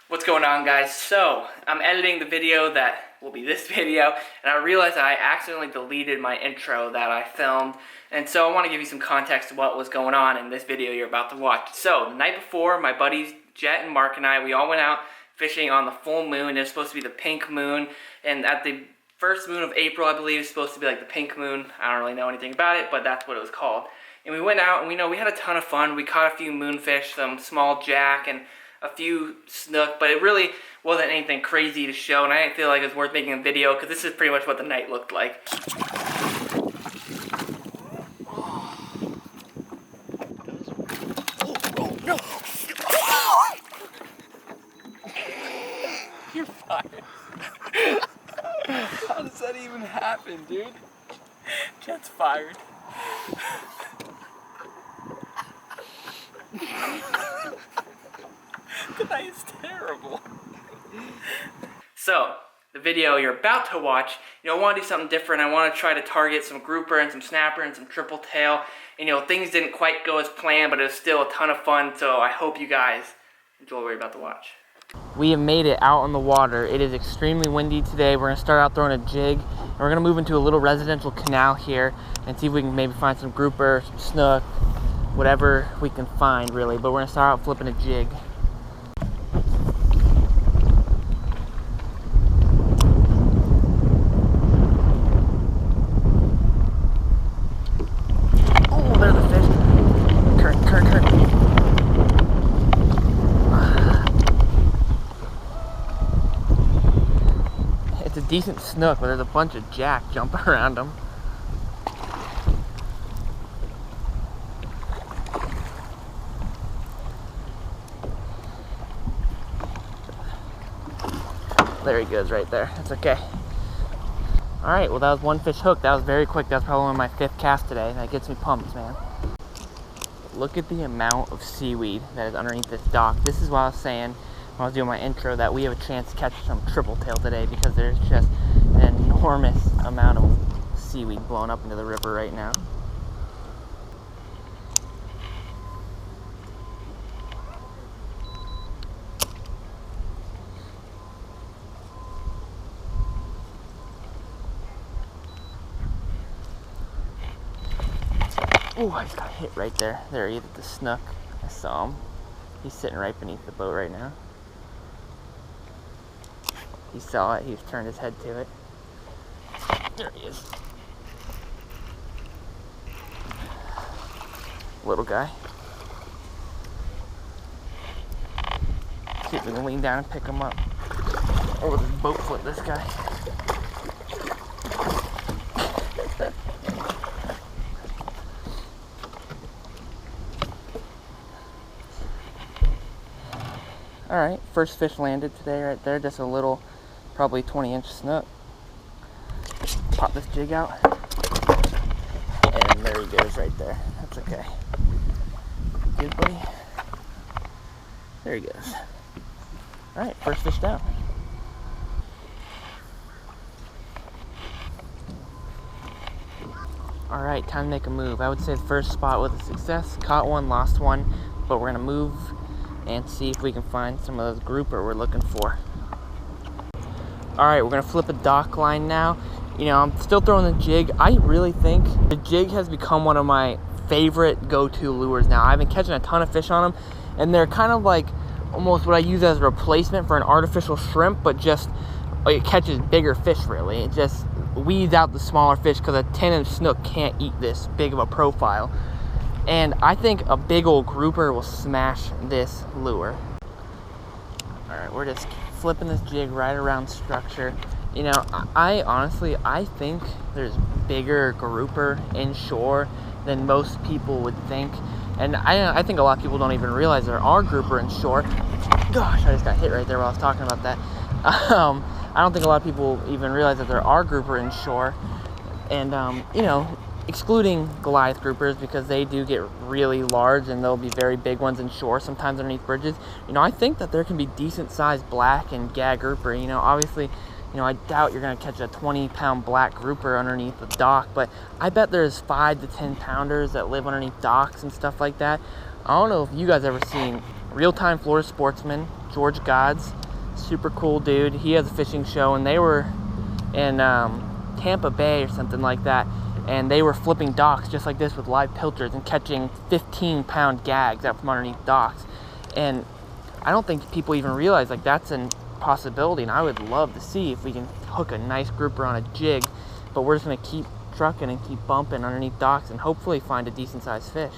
What's going on, guys? So I'm editing the video that will be this video, and I realized I accidentally deleted my intro that I filmed, and so I want to give you some context to what was going on in this video you're about to watch. So the night before, my buddies Jet and Mark and I, we all went out fishing on the full moon. It was supposed to be the pink moon, and at the first moon of April, I believe, it's supposed to be like the pink moon. I don't really know anything about it, but that's what it was called. And we went out, and we had a ton of fun. We caught a few moonfish, some small jack, and a few snook, but it really wasn't anything crazy to show, and I didn't feel like it was worth making a video because this is pretty much what the night looked like. Oh, no! You're fired. How does that even happen, dude? Jet's fired. That is terrible. So, the video you're about to watch, I want to do something different. I want to try to target some grouper and some snapper and some triple tail. And things didn't quite go as planned, but it was still a ton of fun. So I hope you guys enjoy what you're about to watch. We have made it out on the water. It is extremely windy today. We're going to start out throwing a jig, and we're going to move into a little residential canal here and see if we can maybe find some grouper, some snook, whatever we can find really. But we're going to start out flipping a jig. Decent snook, but there's a bunch of jack jumping around them. There he goes right there. That's okay. Alright, well that was one fish hooked. That was very quick. That was probably my 5th cast today. That gets me pumped, man. Look at the amount of seaweed that is underneath this dock. This is what I was saying when I was doing my intro, that we have a chance to catch some triple tail today because there's just an enormous amount of seaweed blowing up into the river right now. Oh, I just got hit right there. There he is, the snook. I saw him. He's sitting right beneath the boat right now. He saw it. He's turned his head to it. There he is. Little guy. See if we can lean down and pick him up. Or we'll just boat flip this guy. Alright, first fish landed today right there, just a little, probably 20-inch snook. Pop this jig out, and there he goes right there. That's okay. Good, buddy. There he goes. Alright, first fish down. Alright, time to make a move. I would say the first spot was a success. Caught one, lost one, but we're going to move and see if we can find some of those grouper we're looking for. Alright, we're going to flip a dock line now. I'm still throwing the jig. I really think the jig has become one of my favorite go-to lures now. I've been catching a ton of fish on them, and they're kind of like almost what I use as a replacement for an artificial shrimp, but just it catches bigger fish really. It just weeds out the smaller fish because a 10-inch snook can't eat this big of a profile. And I think a big old grouper will smash this lure. Alright, we're just flipping this jig right around structure. I honestly think there's bigger grouper inshore than most people would think. And I think a lot of people don't even realize there are grouper inshore. Gosh, I just got hit right there while I was talking about that. I don't think a lot of people even realize that there are grouper inshore. And, excluding Goliath groupers because they do get really large and there'll be very big ones inshore sometimes underneath bridges. I think that there can be decent sized black and gag grouper. Obviously, I doubt you're going to catch a 20-pound black grouper underneath the dock, but I bet there's 5 to 10 pounders that live underneath docks and stuff like that. I don't know if you guys ever seen real-time Florida sportsman, George Gods, super cool dude. He has a fishing show, and they were in Tampa Bay or something like that, and they were flipping docks just like this with live pilchers and catching 15-pound gags out from underneath docks. And I don't think people even realize like that's a possibility, and I would love to see if we can hook a nice grouper on a jig, but we're just going to keep trucking and keep bumping underneath docks and hopefully find a decent sized fish.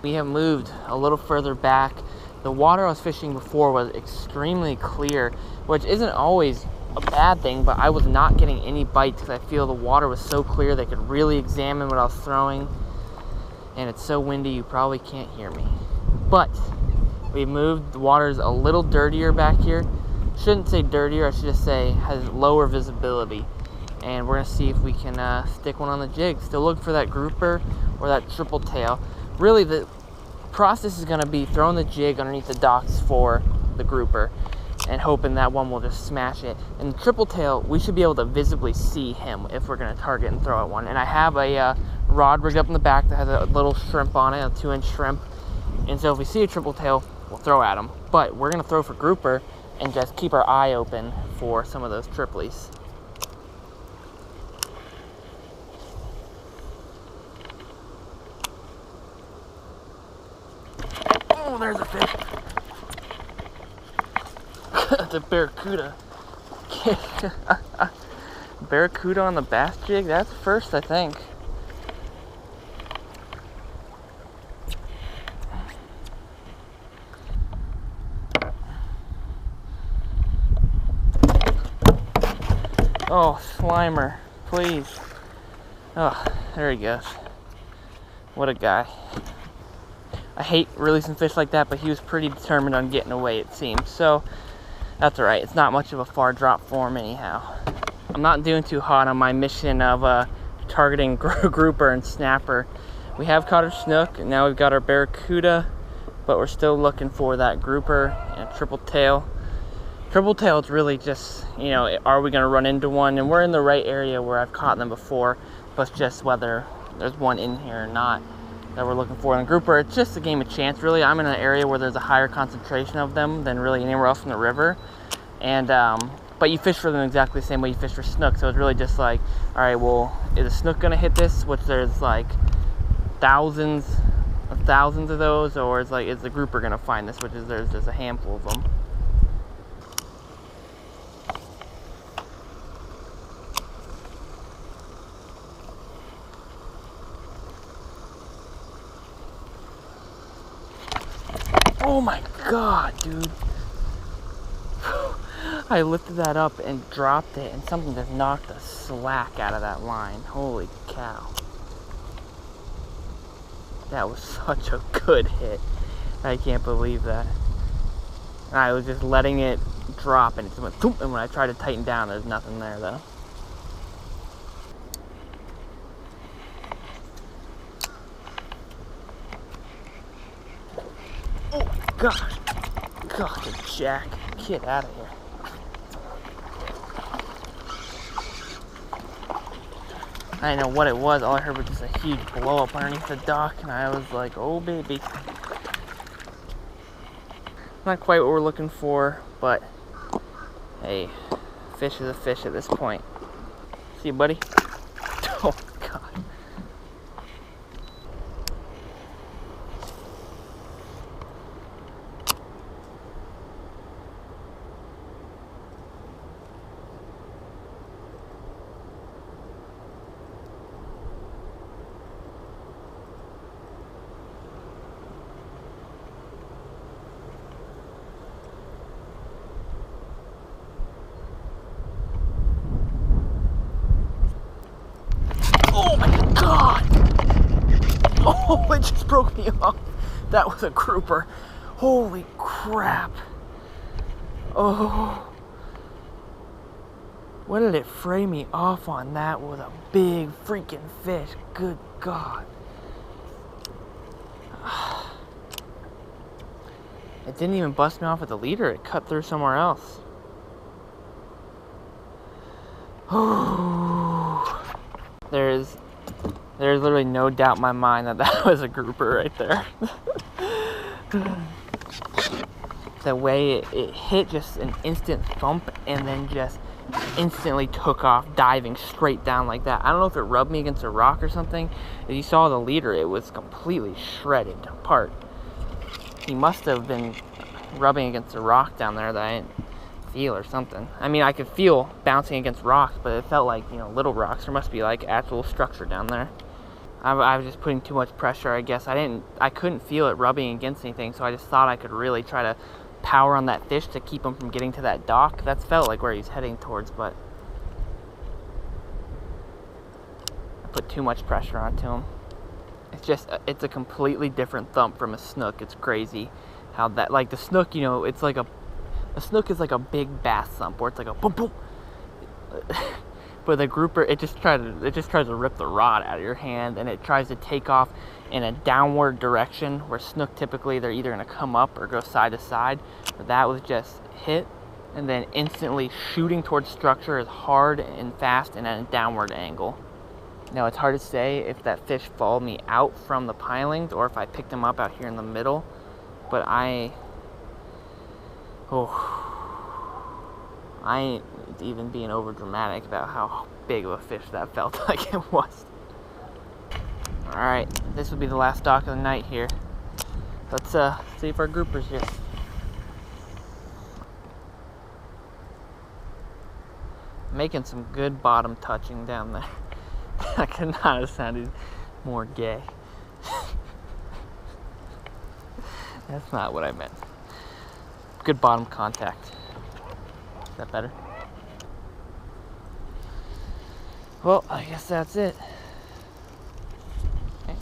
We have moved a little further back. The water I was fishing before was extremely clear, which isn't always a bad thing, but I was not getting any bites because I feel the water was so clear they could really examine what I was throwing. And it's so windy you probably can't hear me. But we moved. The water's a little dirtier back here. Shouldn't say dirtier, I should just say has lower visibility. And we're gonna see if we can stick one on the jig. Still looking for that grouper or that triple tail. Really, the process is going to be throwing the jig underneath the docks for the grouper and hoping that one will just smash it. And the triple tail, we should be able to visibly see him if we're going to target and throw at one. And I have a rod rigged up in the back that has a little shrimp on it, a 2-inch shrimp. And so if we see a triple tail, we'll throw at him. But we're going to throw for grouper and just keep our eye open for some of those triplies. Oh, there's a fish. It's a barracuda. Barracuda on the bass jig? That's first, I think. Oh, Slimer, please. Oh, there he goes. What a guy. I hate releasing fish like that, but he was pretty determined on getting away, it seems. So, that's alright. It's not much of a far drop for him anyhow. I'm not doing too hot on my mission of targeting grouper and snapper. We have caught our snook, and now we've got our barracuda, but we're still looking for that grouper and a triple tail. Triple tail is really just, you know, are we going to run into one? And we're in the right area where I've caught them before, but it's just whether there's one in here or not that we're looking for. And grouper, it's just a game of chance, really. I'm in an area where there's a higher concentration of them than really anywhere else in the river. And, but you fish for them exactly the same way you fish for snook. So it's really just like, all right, well, is a snook going to hit this? Which there's like thousands of those, or is the grouper going to find this? Which is there's just a handful of them. Oh my god, dude. I lifted that up and dropped it, and something just knocked the slack out of that line. Holy cow. That was such a good hit. I can't believe that. I was just letting it drop, and it just went thump, and when I tried to tighten down, there's nothing there, though. God, Jack, get out of here. I didn't know what it was. All I heard was just a huge blow up underneath the dock, and I was like, oh baby. Not quite what we're looking for, but hey, fish is a fish at this point. See you, buddy? Oh, God. Oh my god! Oh, it just broke me off. That was a grouper. Holy crap. Oh. What did it fray me off on? That was a big freaking fish. Good God. It didn't even bust me off at the leader. It cut through somewhere else. Oh. There's literally no doubt in my mind that that was a grouper right there. The way it hit, just an instant thump, and then just instantly took off, diving straight down like that. I don't know if it rubbed me against a rock or something. As you saw the leader, it was completely shredded apart. He must have been rubbing against a rock down there that I didn't feel or something. I mean, I could feel bouncing against rocks, but it felt like, you know, little rocks. There must be like actual structure down there. I was just putting too much pressure, I guess. I couldn't feel it rubbing against anything, so I just thought I could really try to power on that fish to keep him from getting to that dock. That's felt like where he's heading towards, but I put too much pressure onto him. It's a completely different thump from a snook. It's crazy how that, like the snook, you know, it's like a snook is like a big bass thump where it's like a boom boom. But the grouper, it just tries to rip the rod out of your hand, and it tries to take off in a downward direction, where snook typically they're either going to come up or go side to side. But that was just hit and then instantly shooting towards structure as hard and fast and at a downward angle. Now it's hard to say if that fish followed me out from the pilings or if I picked him up out here in the middle, but I ain't even being over dramatic about how big of a fish that felt like it was. Alright, this will be the last dock of the night here. Let's see if our grouper's here. Making some good bottom touching down there. I could not have sounded more gay. That's not what I meant. Good bottom contact. Is that better? Well, I guess that's it. Okay.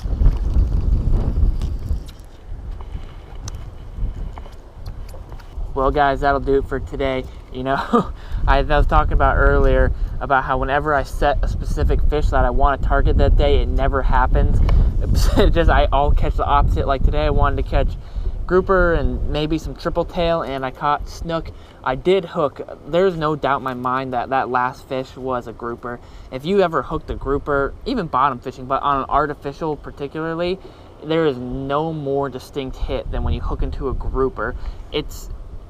Well, guys, that'll do it for today. You know, I was talking about earlier about how whenever I set a specific fish that I want to target that day, it never happens. I'll catch the opposite. Like today, I wanted to catch grouper and maybe some triple tail, and I caught snook. I did hook. There's no doubt in my mind that that last fish was a grouper. If you ever hooked a grouper, even bottom fishing, but on an artificial particularly, there is no more distinct hit than when you hook into a grouper. It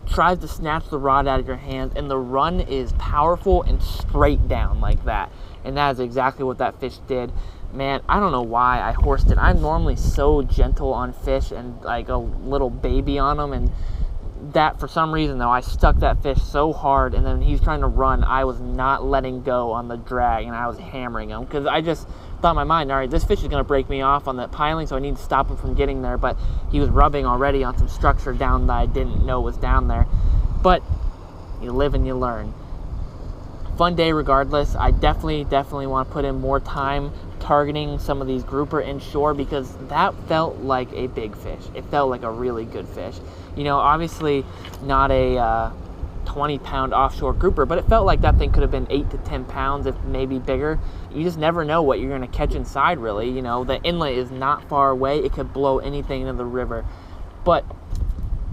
tries to snatch the rod out of your hands, and the run is powerful and straight down like that. And that is exactly what that fish did. Man, I don't know why I horsed it. I'm normally so gentle on fish and like a little baby on them, and that for some reason though, I stuck that fish so hard, and then he's trying to run, I was not letting go on the drag, and I was hammering him because I just thought in my mind, all right, this fish is going to break me off on that piling, so I need to stop him from getting there. But he was rubbing already on some structure down that I didn't know was down there. But you live and you learn. Fun day regardless. I definitely want to put in more time targeting some of these grouper inshore, because that felt like a big fish. It felt like a really good fish. You know, obviously not a 20-pound offshore grouper, but it felt like that thing could have been 8 to 10 pounds, if maybe bigger. You just never know what you're going to catch inside, really. You know, the inlet is not far away. It could blow anything into the river. But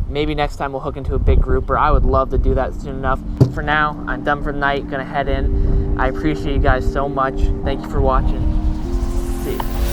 maybe next time we'll hook into a big grouper. I would love to do that soon enough. For now, I'm done for the night. Gonna head in. I appreciate you guys so much. Thank you for watching. See you.